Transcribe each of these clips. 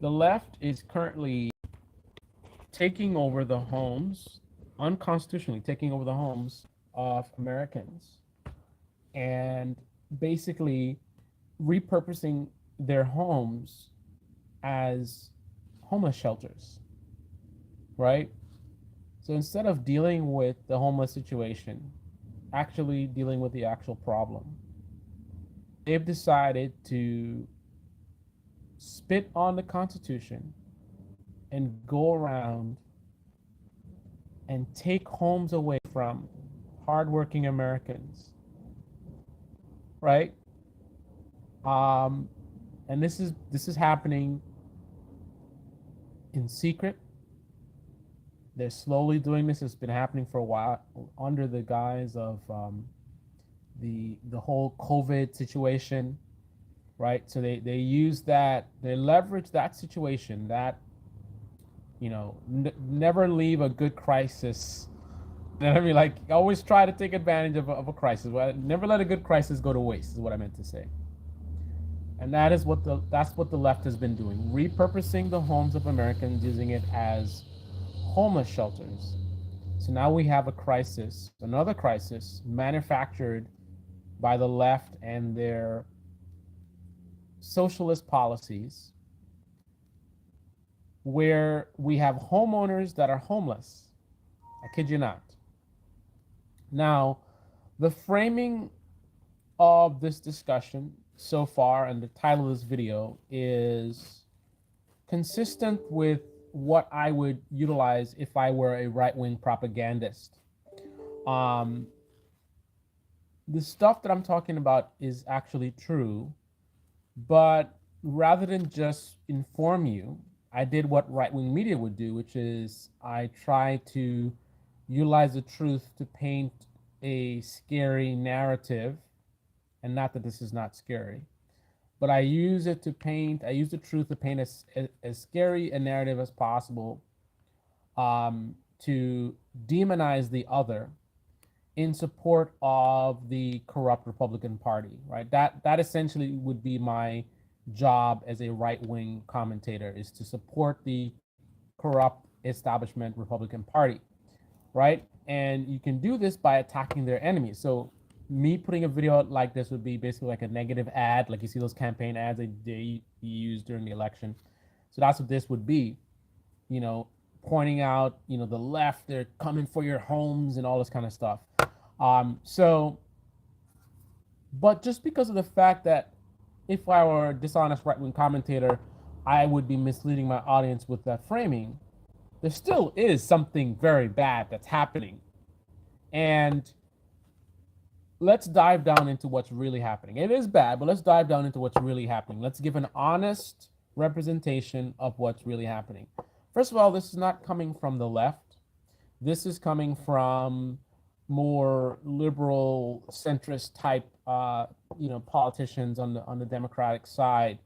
The left is currently taking over the homes, unconstitutionally taking over the homes of Americans, and basically repurposing their homes as homeless shelters, right? So instead of dealing with the homeless situation, actually dealing with the actual problem, they've decided to spit on the Constitution and go around and take homes away from hardworking Americans, right? Um, and this is happening in secret. They're slowly doing this. It's been happening for a while under the guise of the whole COVID situation, right? So they use that, they leverage that situation, that never leave a good crisis. I mean, like, always try to take advantage of a crisis. Well, never let a good crisis go to waste, is what I meant to say. And that's what the left has been doing, repurposing the homes of Americans, using it as homeless shelters. So now we have a crisis, another crisis, manufactured by the left and their socialist policies, where we have homeowners that are homeless. I kid you not. Now, the framing of this discussion so far and the title of this video is consistent with what I would utilize if I were a right-wing propagandist. Um, the stuff that I'm talking about is actually true, but rather than just inform you, I did what right-wing media would do, which is I try to utilize the truth to paint a scary narrative. And not that this is not scary, but I use the truth to paint as scary a narrative as possible, to demonize the other in support of the corrupt Republican Party, right? That essentially would be my job as a right-wing commentator, is to support the corrupt establishment Republican Party, right? And you can do this by attacking their enemies. So me putting a video out like this would be basically like a negative ad, like you see those campaign ads they use during the election. So that's what this would be, you know, pointing out, the left, they're coming for your homes and all this kind of stuff. So, but just because of the fact that if I were a dishonest right-wing commentator, I would be misleading my audience with that framing, there still is something very bad that's happening. And let's dive down into what's really happening. It is bad, but let's dive down into what's really happening. Let's give an honest representation of what's really happening. First of all, this is not coming from the left. This is coming from more liberal, centrist type, politicians on the Democratic side,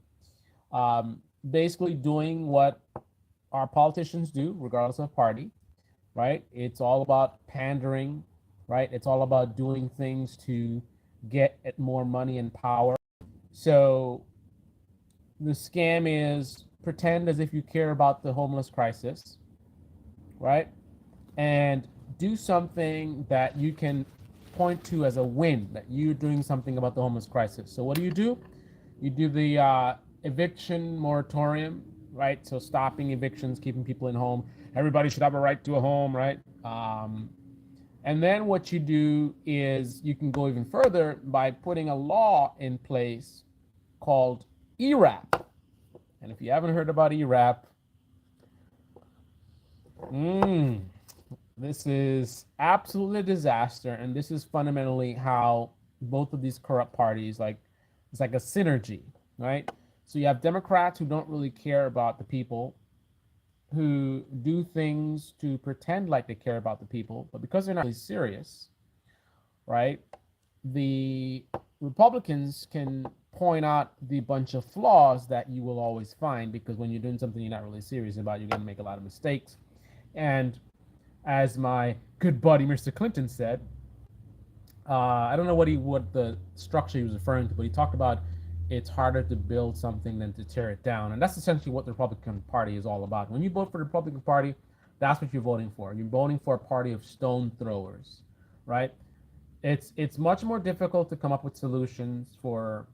basically doing what our politicians do, regardless of party, right? It's all about pandering, right? It's all about doing things to get at more money and power. So the scam is pretend as if you care about the homeless crisis, right? And do something that you can point to as a win, that you're doing something about the homeless crisis. So what do? You do the eviction moratorium, right? So stopping evictions, keeping people in home. Everybody should have a right to a home, right? And then what you do is you can go even further by putting a law in place called ERAP. And if you haven't heard about ERAP, this is absolutely a disaster. And this is fundamentally how both of these corrupt parties, it's like a synergy, right? So you have Democrats who don't really care about the people, who do things to pretend like they care about the people, but because they're not really serious, right? The Republicans can point out the bunch of flaws that you will always find, because when you're doing something you're not really serious about, you're going to make a lot of mistakes. And as my good buddy Mr. Clinton said, I don't know what the structure he was referring to, but he talked about it's harder to build something than to tear it down. And that's essentially what the Republican Party is all about. When you vote for the Republican Party, that's what you're voting for. You're voting for a party of stone throwers, right? It's much more difficult to come up with solutions for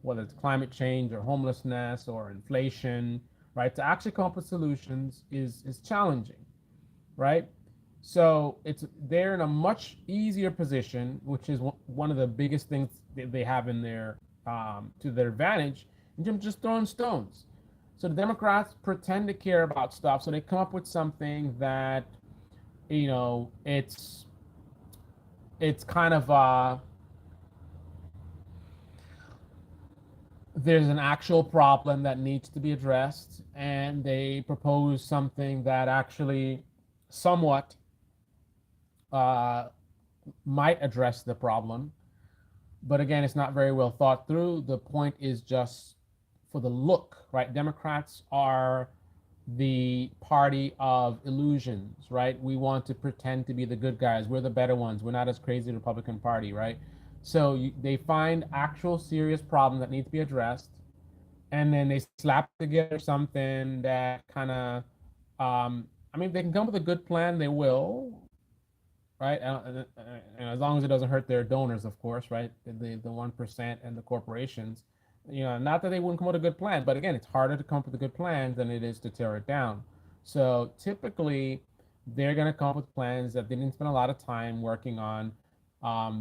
whether it's climate change or homelessness or inflation, right? To actually come up with solutions is challenging, right? So it's they're in a much easier position, which is one of the biggest things they have in their to their advantage in terms of just throwing stones. So the Democrats pretend to care about stuff, so they come up with something that it's kind of there's an actual problem that needs to be addressed, and they propose something that actually somewhat uh, might address the problem. But again, it's not very well thought through. The point is just for the look, right? Democrats are the party of illusions, right? We want to pretend to be the good guys. We're the better ones. We're not as crazy as the Republican Party, right? So they find actual serious problem that needs to be addressed, and then they slap together something that kind of, I mean, they can come with a good plan. They will, right? And as long as it doesn't hurt their donors, of course, right? The 1% and the corporations, not that they wouldn't come up with a good plan, but again, it's harder to come up with a good plan than it is to tear it down. So typically, they're going to come up with plans that they didn't spend a lot of time working on.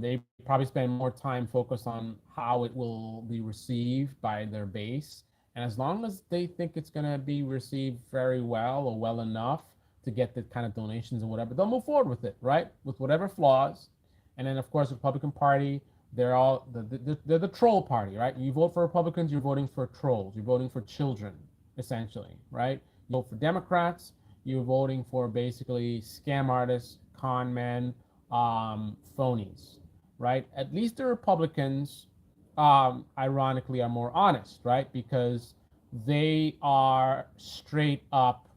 They probably spend more time focused on how it will be received by their base. And as long as they think it's going to be received very well or well enough to get the kind of donations and whatever, they'll move forward with it, right? With whatever flaws. And then, of course, the Republican Party, they're the troll party, right? You vote for Republicans, you're voting for trolls. You're voting for children, essentially, right? You vote for Democrats, you're voting for basically scam artists, con men, phonies, right? At least the Republicans, ironically, are more honest, right? Because they are straight up,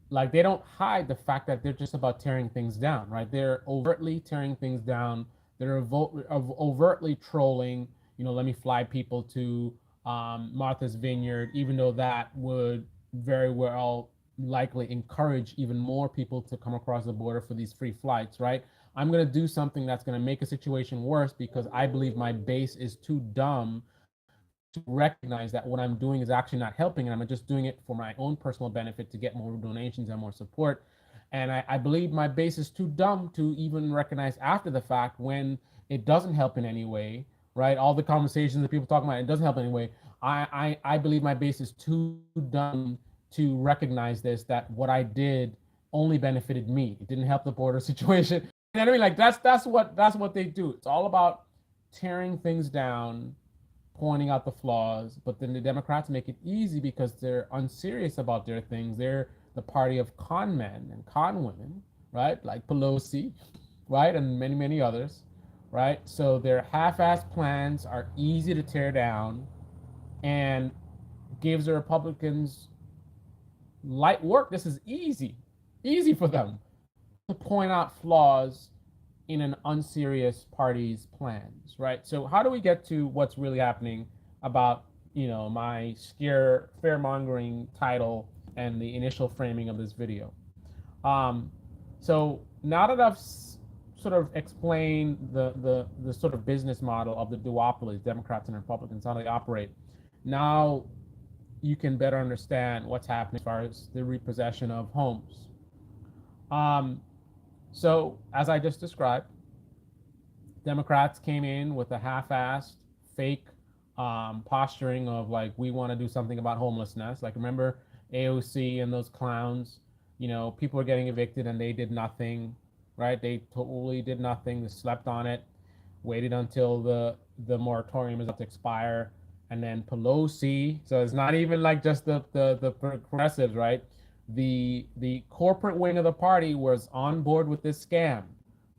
like they don't hide the fact that they're just about tearing things down, right? They're overtly tearing things down. They're overtly trolling. Let me fly people to Martha's Vineyard, even though that would very well likely encourage even more people to come across the border for these free flights, right? I'm going to do something that's going to make a situation worse because I believe my base is too dumb to recognize that what I'm doing is actually not helping, and I'm just doing it for my own personal benefit to get more donations and more support. And I believe my base is too dumb to even recognize after the fact when it doesn't help in any way, right? All the conversations that people talk about, it doesn't help in any way. I believe my base is too dumb to recognize this, that what I did only benefited me. It didn't help the border situation. You know what I mean? Like that's what they do. It's all about tearing things down, pointing out the flaws, but then the Democrats make it easy because they're unserious about their things. They're the party of con men and con women, right? Like Pelosi, right? And many, many others, right? So their half-assed plans are easy to tear down and gives the Republicans light work. This is easy for them to point out flaws in an unserious party's plans, right? So how do we get to what's really happening about, my fear mongering title and the initial framing of this video? So now that I've sort of explained the sort of business model of the duopolies, Democrats and Republicans, how they operate, now you can better understand what's happening as far as the repossession of homes. So, as I just described, Democrats came in with a half-assed, fake posturing of like, we want to do something about homelessness. Like, remember AOC and those clowns? People were getting evicted and they did nothing, right? They totally did nothing. They slept on it, waited until the moratorium is up to expire, and then Pelosi. So it's not even like just the progressives, right? The corporate wing of the party was on board with this scam.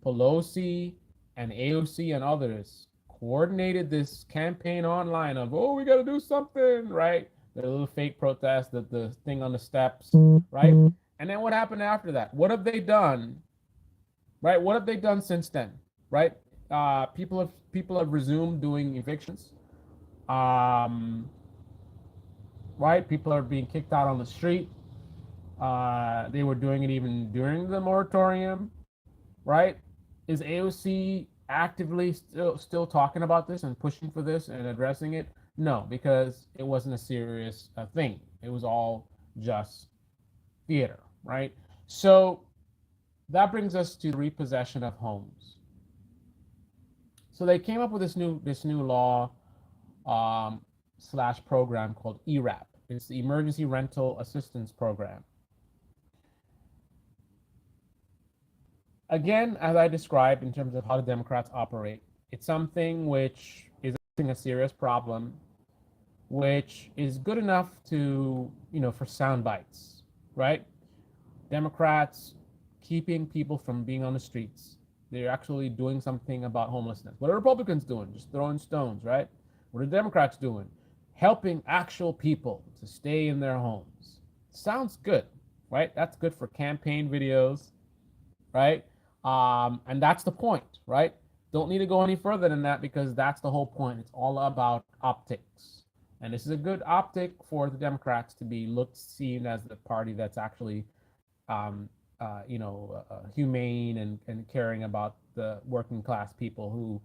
Pelosi and AOC and others coordinated this campaign online of, oh, we got to do something, right? The little fake protest, the thing on the steps, right? And then what happened after that? What have they done, right? What have they done since then, right? People have resumed doing evictions. Um, right? People are being kicked out on the street. They were doing it even during the moratorium, right? Is AOC actively still talking about this and pushing for this and addressing it? No, because it wasn't a serious thing. It was all just theater, right? So that brings us to the repossession of homes. So they came up with this new law slash program called ERAP. It's the Emergency Rental Assistance Program. Again, as I described in terms of how the Democrats operate, it's something which is a serious problem, which is good enough to, for sound bites, right? Democrats keeping people from being on the streets. They're actually doing something about homelessness. What are Republicans doing? Just throwing stones, right? What are Democrats doing? Helping actual people to stay in their homes. Sounds good, right? That's good for campaign videos, right? And that's the point, right? Don't need to go any further than that because that's the whole point. It's all about optics. And this is a good optic for the Democrats to be seen as the party that's actually um, humane and caring about the working class people who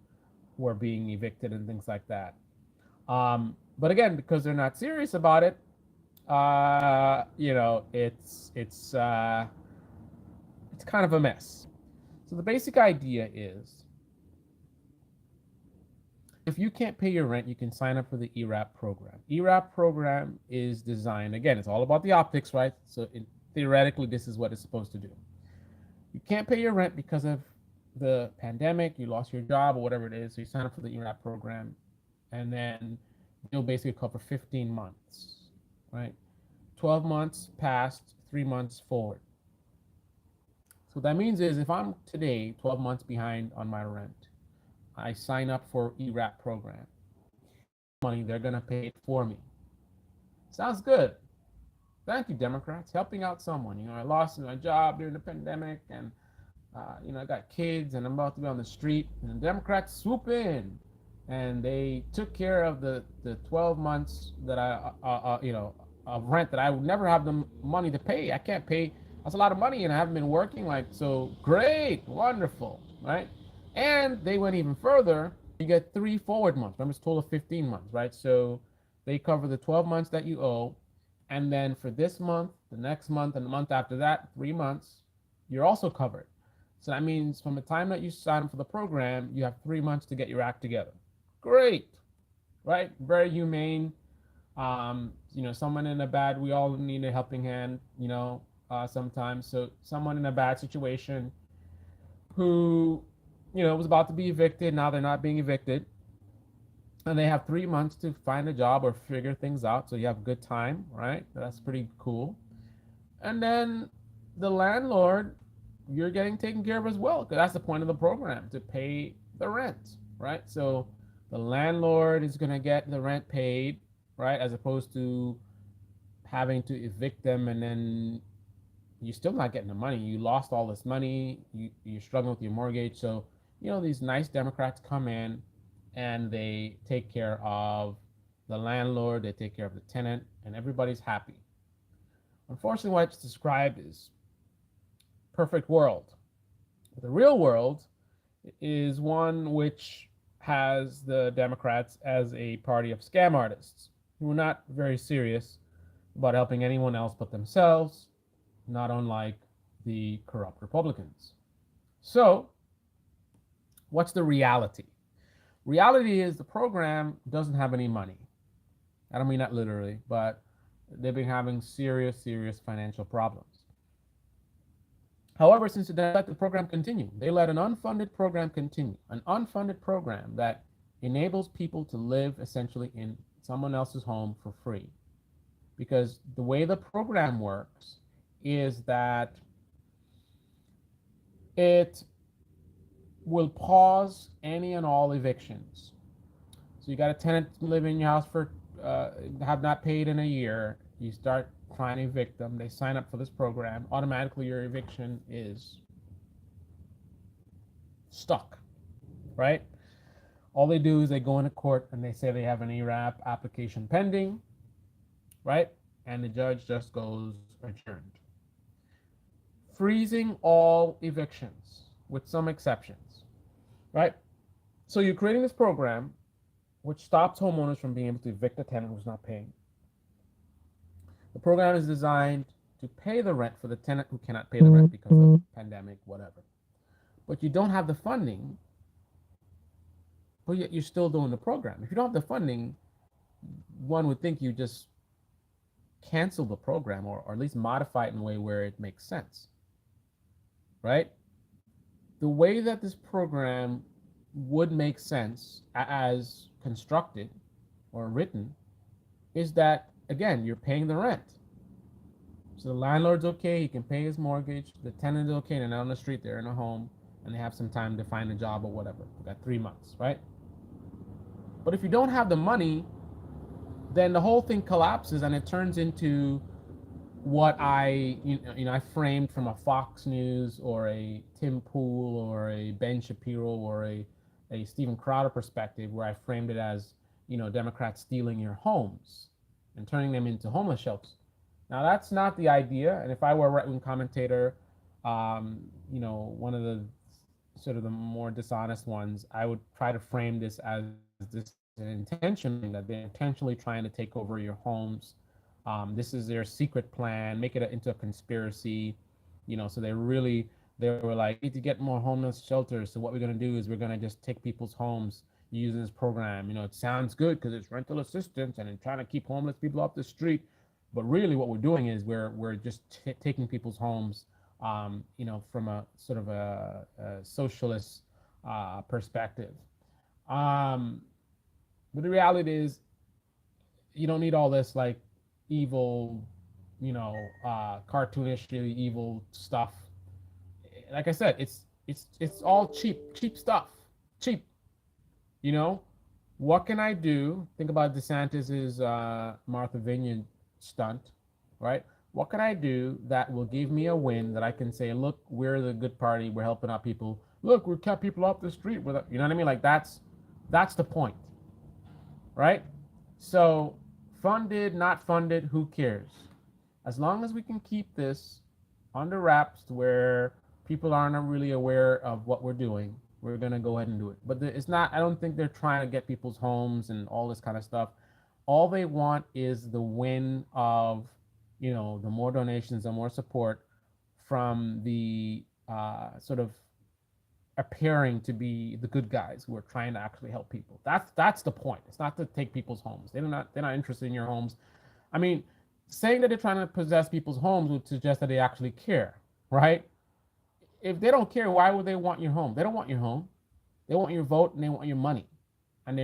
were being evicted and things like that. But again, because they're not serious about it, it's kind of a mess. So the basic idea is, if you can't pay your rent, you can sign up for the ERAP program. ERAP program is designed, again, it's all about the optics, right? So theoretically, this is what it's supposed to do. You can't pay your rent because of the pandemic, you lost your job or whatever it is, so you sign up for the ERAP program, and then you'll basically cover 15 months, right? 12 months past, 3 months forward. So what that means is if I'm today 12 months behind on my rent, I sign up for ERAP program. Money, they're gonna pay it for me. Sounds good. Thank you, Democrats, helping out someone. I lost my job during the pandemic, and I got kids, and I'm about to be on the street. And the Democrats swoop in, and they took care of the 12 months that of rent that I would never have the money to pay. I can't pay. That's a lot of money, and I haven't been working. So great, wonderful, right? And they went even further. You get 3 forward months. Remember, it's a total of 15 months, right? So they cover the 12 months that you owe. And then for this month, the next month, and the month after that, 3 months, you're also covered. So that means from the time that you sign up for the program, you have 3 months to get your act together. Great, right? Very humane. Someone in a bad, we all need a helping hand, sometimes. So someone in a bad situation who, was about to be evicted, now they're not being evicted. And they have 3 months to find a job or figure things out. So you have good time, right? That's pretty cool. And then the landlord, you're getting taken care of as well, because that's the point of the program, to pay the rent, right? So the landlord is going to get the rent paid, right? As opposed to having to evict them and then you're still not getting the money. You lost all this money. You're struggling with your mortgage. So, these nice Democrats come in and they take care of the landlord, they take care of the tenant, and everybody's happy. Unfortunately, what's described is perfect world. The real world is one which has the Democrats as a party of scam artists who are not very serious about helping anyone else but themselves, not unlike the corrupt Republicans. So, what's the reality? Reality is the program doesn't have any money. I don't mean that literally, but they've been having serious financial problems. However, since they let the program continue, they let an unfunded program continue, an unfunded program that enables people to live essentially in someone else's home for free. Because the way the program works is that it will pause any and all evictions. So you got a tenant living in your house for have not paid in a year. You start trying to evict them. They sign up for this program. Automatically, your eviction is stuck, right? All they do is they go into court and they say they have an ERAP application pending, right? And the judge just goes adjourned. Freezing all evictions with some exceptions, right? So you're creating this program which stops homeowners from being able to evict a tenant who's not paying. The program is designed to pay the rent for the tenant who cannot pay the rent because of pandemic, whatever. But you don't have the funding, but yet you're still doing the program. If you don't have the funding, one would think you just cancel the program or at least modify it in a way where it makes sense, right? The way that this program would make sense as constructed or written is that, again, you're paying the rent. So the landlord's okay, he can pay his mortgage. The tenant's okay, they're not on the street, they're in a home, and they have some time to find a job or whatever. They got 3 months, right? But if you don't have the money, then the whole thing collapses and it turns into what I framed from a Fox News or a Tim Pool or a Ben Shapiro or a Steven Crowder perspective, where I framed it as, Democrats stealing your homes and turning them into homeless shelters. Now that's not the idea. And if I were a right-wing commentator, one of the sort of the more dishonest ones, I would try to frame this as this an intention that they're intentionally trying to take over your homes. This is their secret plan, make it into a conspiracy, so they were like, need to get more homeless shelters. So what we're going to do is we're going to just take people's homes using this program. It sounds good because it's rental assistance and trying to keep homeless people off the street. But really what we're doing is we're just taking people's homes, from a sort of a socialist perspective. But the reality is, you don't need all this like evil, cartoonishly evil stuff. Like I said, it's all cheap stuff, cheap. What can I do? Think about DeSantis's Martha Vineyard stunt, right? What can I do that will give me a win that I can say, look, we're the good party, we're helping out people. Look, we kept people off the street with, you know what I mean? Like that's the point, right? So funded, not funded, who cares? As long as we can keep this under wraps to where people aren't really aware of what we're doing, we're going to go ahead and do it. But it's not, I don't think they're trying to get people's homes and all this kind of stuff. All they want is the win of, the more donations, the more support from the sort of appearing to be the good guys who are trying to actually help people. That's the point. It's not to take people's homes. They're not interested in your homes. I mean, saying that they're trying to possess people's homes would suggest that they actually care, right? If they don't care, why would they want your home? They don't want your home. They want your vote and they want your money. And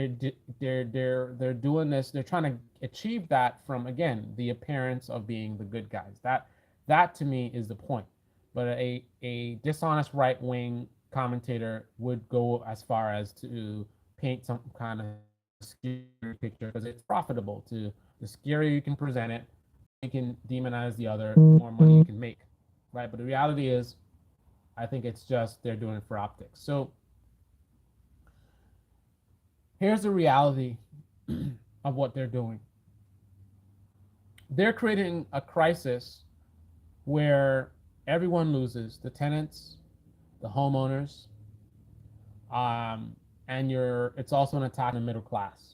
they're doing this. They're trying to achieve that from, again, the appearance of being the good guys. That to me is the point. But a dishonest right wing commentator would go as far as to paint some kind of scary picture because it's profitable. To the scarier you can present it, you can demonize the other, the more money you can make, right? But the reality is, I think it's just they're doing it for optics. So here's the reality of what they're doing. They're creating a crisis where everyone loses: the tenants, the homeowners, and it's also an attack on the middle class,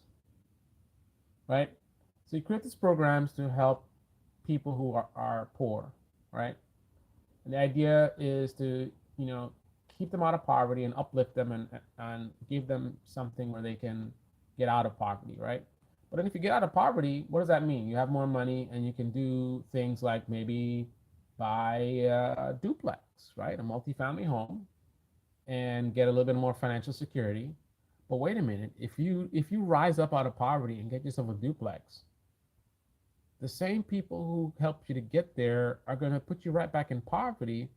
right? So you create these programs to help people who are poor, right? And the idea is to, keep them out of poverty and uplift them and give them something where they can get out of poverty, right? But then if you get out of poverty, what does that mean? You have more money and you can do things like maybe buy a duplex, right? A multifamily home, and get a little bit more financial security. But wait a minute, if you rise up out of poverty and get yourself a duplex, the same people who helped you to get there are going to put you right back in poverty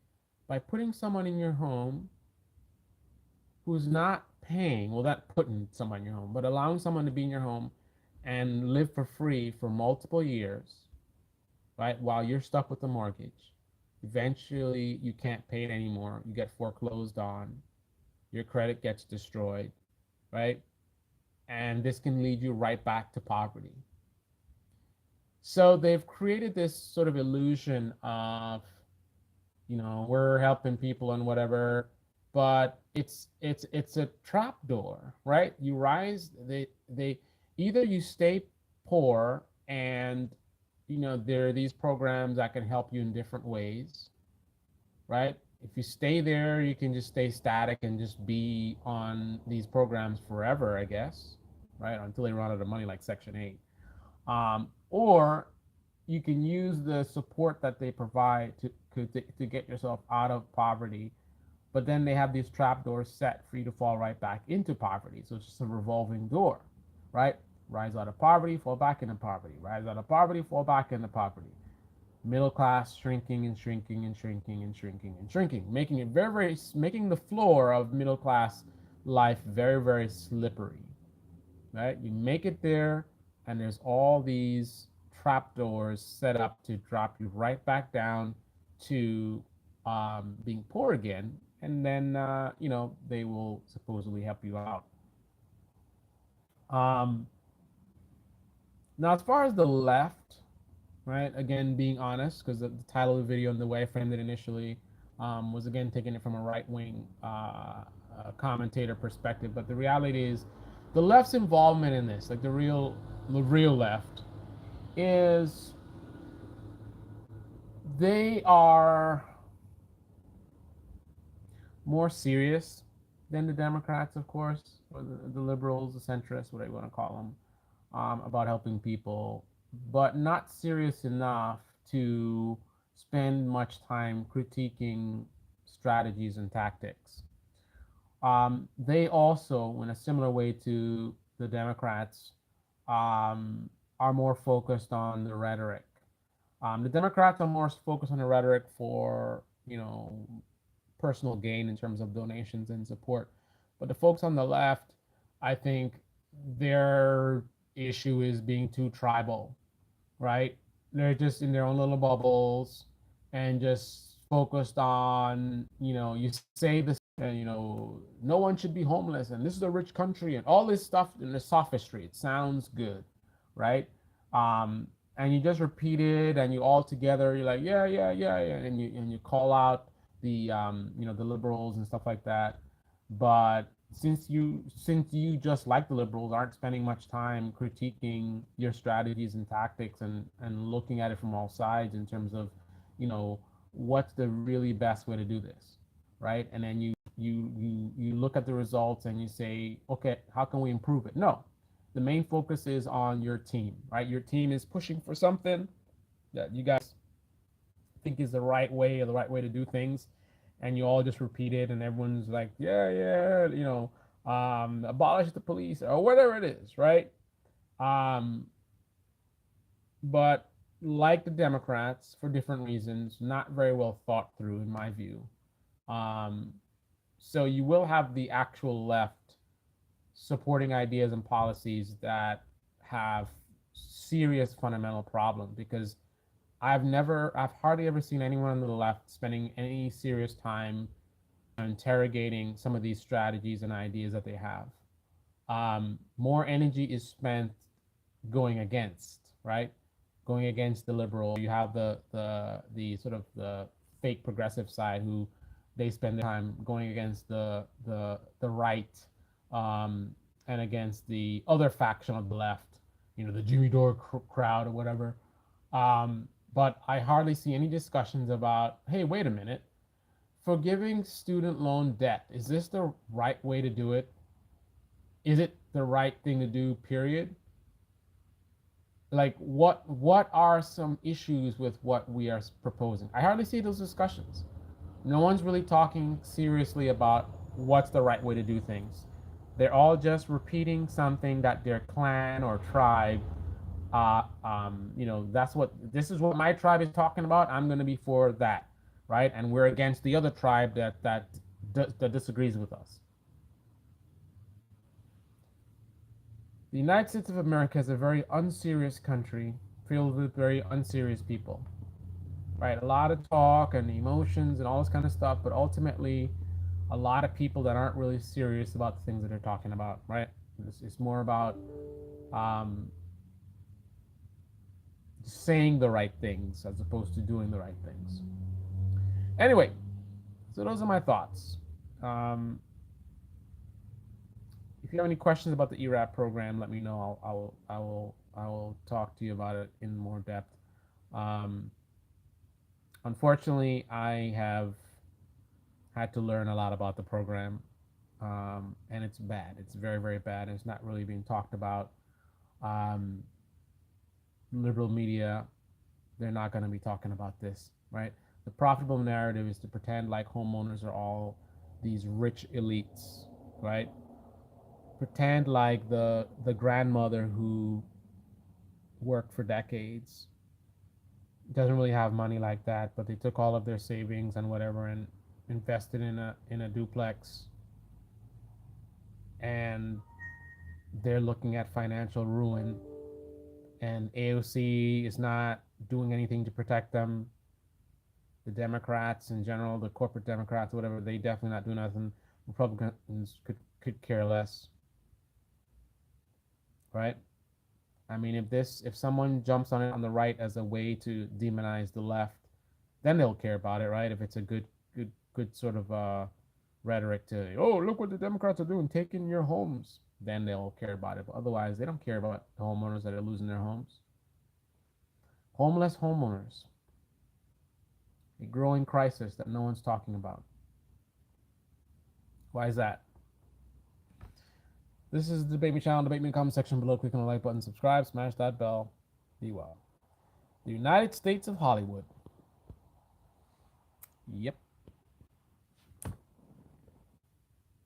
by putting someone in your home who's not paying, well, not putting someone in your home, but allowing someone to be in your home and live for free for multiple years, right? While you're stuck with the mortgage. Eventually, you can't pay it anymore. You get foreclosed on. Your credit gets destroyed, right? and this can lead you right back to poverty. So they've created this sort of illusion of, we're helping people and whatever, but it's a trap door, right? You rise, they either you stay poor, and there are these programs that can help you in different ways, right? If you stay there, you can just stay static and just be on these programs forever, I guess, right? Until they run out of money, like Section 8. Or you can use the support that they provide to get yourself out of poverty. But then they have these trap doors set for you to fall right back into poverty. So it's just a revolving door, right? Rise out of poverty, fall back into poverty. Rise out of poverty, fall back into poverty. Middle class shrinking and shrinking and shrinking and shrinking and shrinking, making it making the floor of middle class life very, very slippery, right? You make it there, and there's all these trapdoors set up to drop you right back down to being poor again, and then they will supposedly help you out. Um, Now, as far as the left, right? Again, being honest, because the title of the video and the way I framed it initially was again taking it from a right wing commentator perspective. But the reality is, the left's involvement in this, like the real left, is they are more serious than the Democrats, of course, or the liberals, the centrists, whatever you want to call them, about helping people, but not serious enough to spend much time critiquing strategies and tactics. They also, in a similar way to the Democrats, are more focused on the rhetoric. The Democrats are more focused on the rhetoric for, personal gain in terms of donations and support. But the folks on the left, I think their issue is being too tribal, right? They're just in their own little bubbles and just focused on, you say this, and, no one should be homeless, and this is a rich country, and all this stuff in the sophistry. It sounds good, right? Um, and you just repeat it, and you all together, you're like, yeah, yeah, yeah, yeah, and you call out the the liberals and stuff like that. But since you just like the liberals aren't spending much time critiquing your strategies and tactics and looking at it from all sides in terms of what's the really best way to do this, right? And then you look at the results and you say, okay, how can we improve it? No, the main focus is on your team, right? Your team is pushing for something that you guys think is the right way, or the right way to do things, and you all just repeat it, and everyone's like, yeah, yeah, abolish the police or whatever it is, right? Um, but like the Democrats, for different reasons, not very well thought through, in my view. Um, so you will have the actual left supporting ideas and policies that have serious fundamental problems, because I've hardly ever seen anyone on the left spending any serious time interrogating some of these strategies and ideas that they have. More energy is spent going against, right? Going against the liberal. You have the sort of the fake progressive side, who they spend their time going against the right, and against the other faction of the left, the Jimmy Dore crowd or whatever. But I hardly see any discussions about, hey, wait a minute, forgiving student loan debt, is this the right way to do it? Is it the right thing to do, period? Like, what are some issues with what we are proposing? I hardly see those discussions. No one's really talking seriously about what's the right way to do things. They're all just repeating something that their clan or tribe, this is what my tribe is talking about. I'm going to be for that, right? And we're against the other tribe that disagrees with us. The United States of America is a very unserious country filled with very unserious people, right? A lot of talk and emotions and all this kind of stuff, but ultimately, a lot of people that aren't really serious about the things that they're talking about, right? It's more about um, saying the right things as opposed to doing the right things. Anyway, so those are my thoughts. Um, if you have any questions about the ERAP program, let me know. I will talk to you about it in more depth. Um, Unfortunately, I have had to learn a lot about the program, and it's bad. It's very, very bad, and it's not really being talked about. Um, Liberal media, they're not going to be talking about this, right? The profitable narrative is to pretend like homeowners are all these rich elites, right? Pretend like the grandmother who worked for decades doesn't really have money like that, but they took all of their savings and whatever and invested in a duplex, and they're looking at financial ruin, and AOC is not doing anything to protect them. The Democrats in general, the corporate Democrats, whatever, they definitely not doing nothing. Republicans could care less, right? I mean, if someone jumps on it on the right as a way to demonize the left, then they'll care about it, right? If it's a good sort of rhetoric to, oh, look what the Democrats are doing, taking your homes, then they'll care about it. But otherwise, they don't care about the homeowners that are losing their homes. Homeless homeowners, a growing crisis that no one's talking about. Why is that? This is the Debate Me channel. Debate Me in the comment section below. Click on the like button, subscribe, smash that bell. Be well. The United States of Hollywood. Yep.